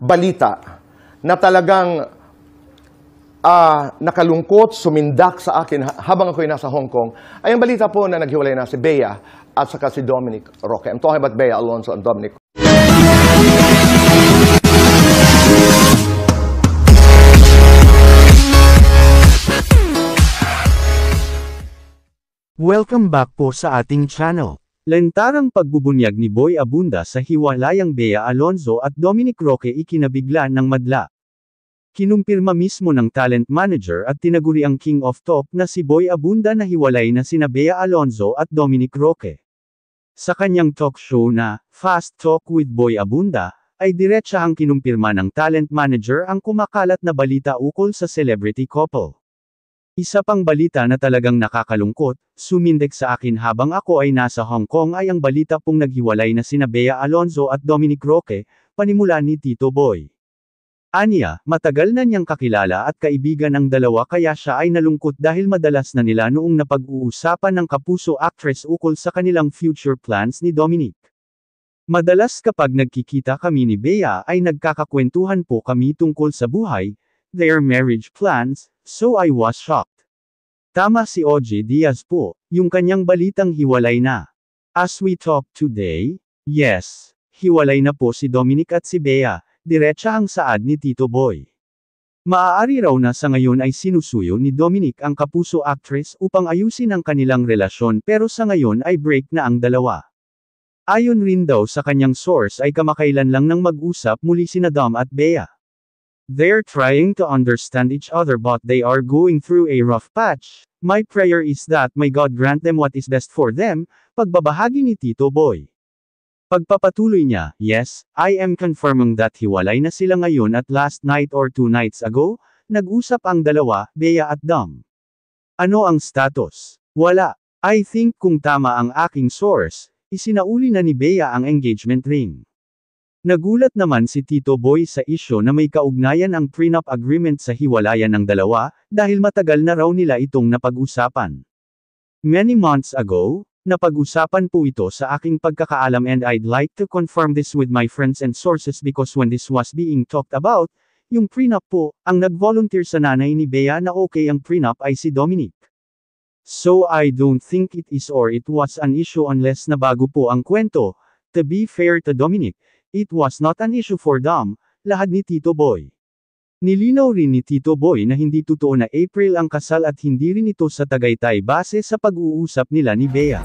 balita na talagang nakalungkot, sumindak sa akin habang ako'y nasa Hong Kong, ay ang balita po na naghiwalay na si Bea at saka si Dominic Roque. I'm talking about Bea Alonzo and Dominic. Welcome back po sa ating channel. Lantarang pagbubunyag ni Boy Abunda sa hiwalayang Bea Alonzo at Dominic Roque ikinabigla ng madla. Kinumpirma mismo ng talent manager at tinaguri ang King of Top na si Boy Abunda na hiwalay na sina Bea Alonzo at Dominic Roque. Sa kanyang talk show na Fast Talk with Boy Abunda, ay diretsahang kinumpirma ng talent manager ang kumakalat na balita ukol sa celebrity couple. Isa pang balita na talagang nakakalungkot, sumindek sa akin habang ako ay nasa Hong Kong ay ang balita pong naghiwalay na sina Bea Alonzo at Dominic Roque, panimula ni Tito Boy. Aniya, matagal na niyang kakilala at kaibigan ang dalawa kaya siya ay nalungkot dahil madalas na nila noong napag-uusapan ng kapuso actress ukol sa kanilang future plans ni Dominic. Madalas kapag nagkikita kami ni Bea ay nagkakakwentuhan po kami tungkol sa buhay, their marriage plans, so I was shocked. Tama si OJ Diaz po, yung kanyang balitang hiwalay na. As we talk today, yes, hiwalay na po si Dominic at si Bea, diretsa ang saad ni Tito Boy. Maaari raw na sa ngayon ay sinusuyo ni Dominic ang kapuso actress upang ayusin ang kanilang relasyon pero sa ngayon ay break na ang dalawa. Ayon rin daw sa kanyang source ay kamakailan lang nang mag-usap muli sina Dom at Bea. They're trying to understand each other but they are going through a rough patch. My prayer is that may God grant them what is best for them, pagbabahagi ni Tito Boy. Pagpapatuloy niya, yes, I am confirming that hiwalay na sila ngayon at last night or 2 nights ago, nag-usap ang dalawa, Bea at Dom. Ano ang status? Wala. I think kung tama ang aking source, isinauli na ni Bea ang engagement ring. Nagulat naman si Tito Boy sa isyo na may kaugnayan ang prenup agreement sa hiwalayan ng dalawa, dahil matagal na raw nila itong napag-usapan. Many months ago, napag-usapan po ito sa aking pagkakaalam and I'd like to confirm this with my friends and sources because when this was being talked about, yung prenup po, ang nag-volunteer sa nanay ni Bea na okay ang prenup ay si Dominic. So I don't think it is or it was an issue unless nabago po ang kwento. To be fair to Dominic, it was not an issue for Dom, lahad ni Tito Boy. Nilinaw rin ni Tito Boy na hindi totoo na April ang kasal at hindi rin ito sa Tagaytay base sa pag-uusap nila ni Bea.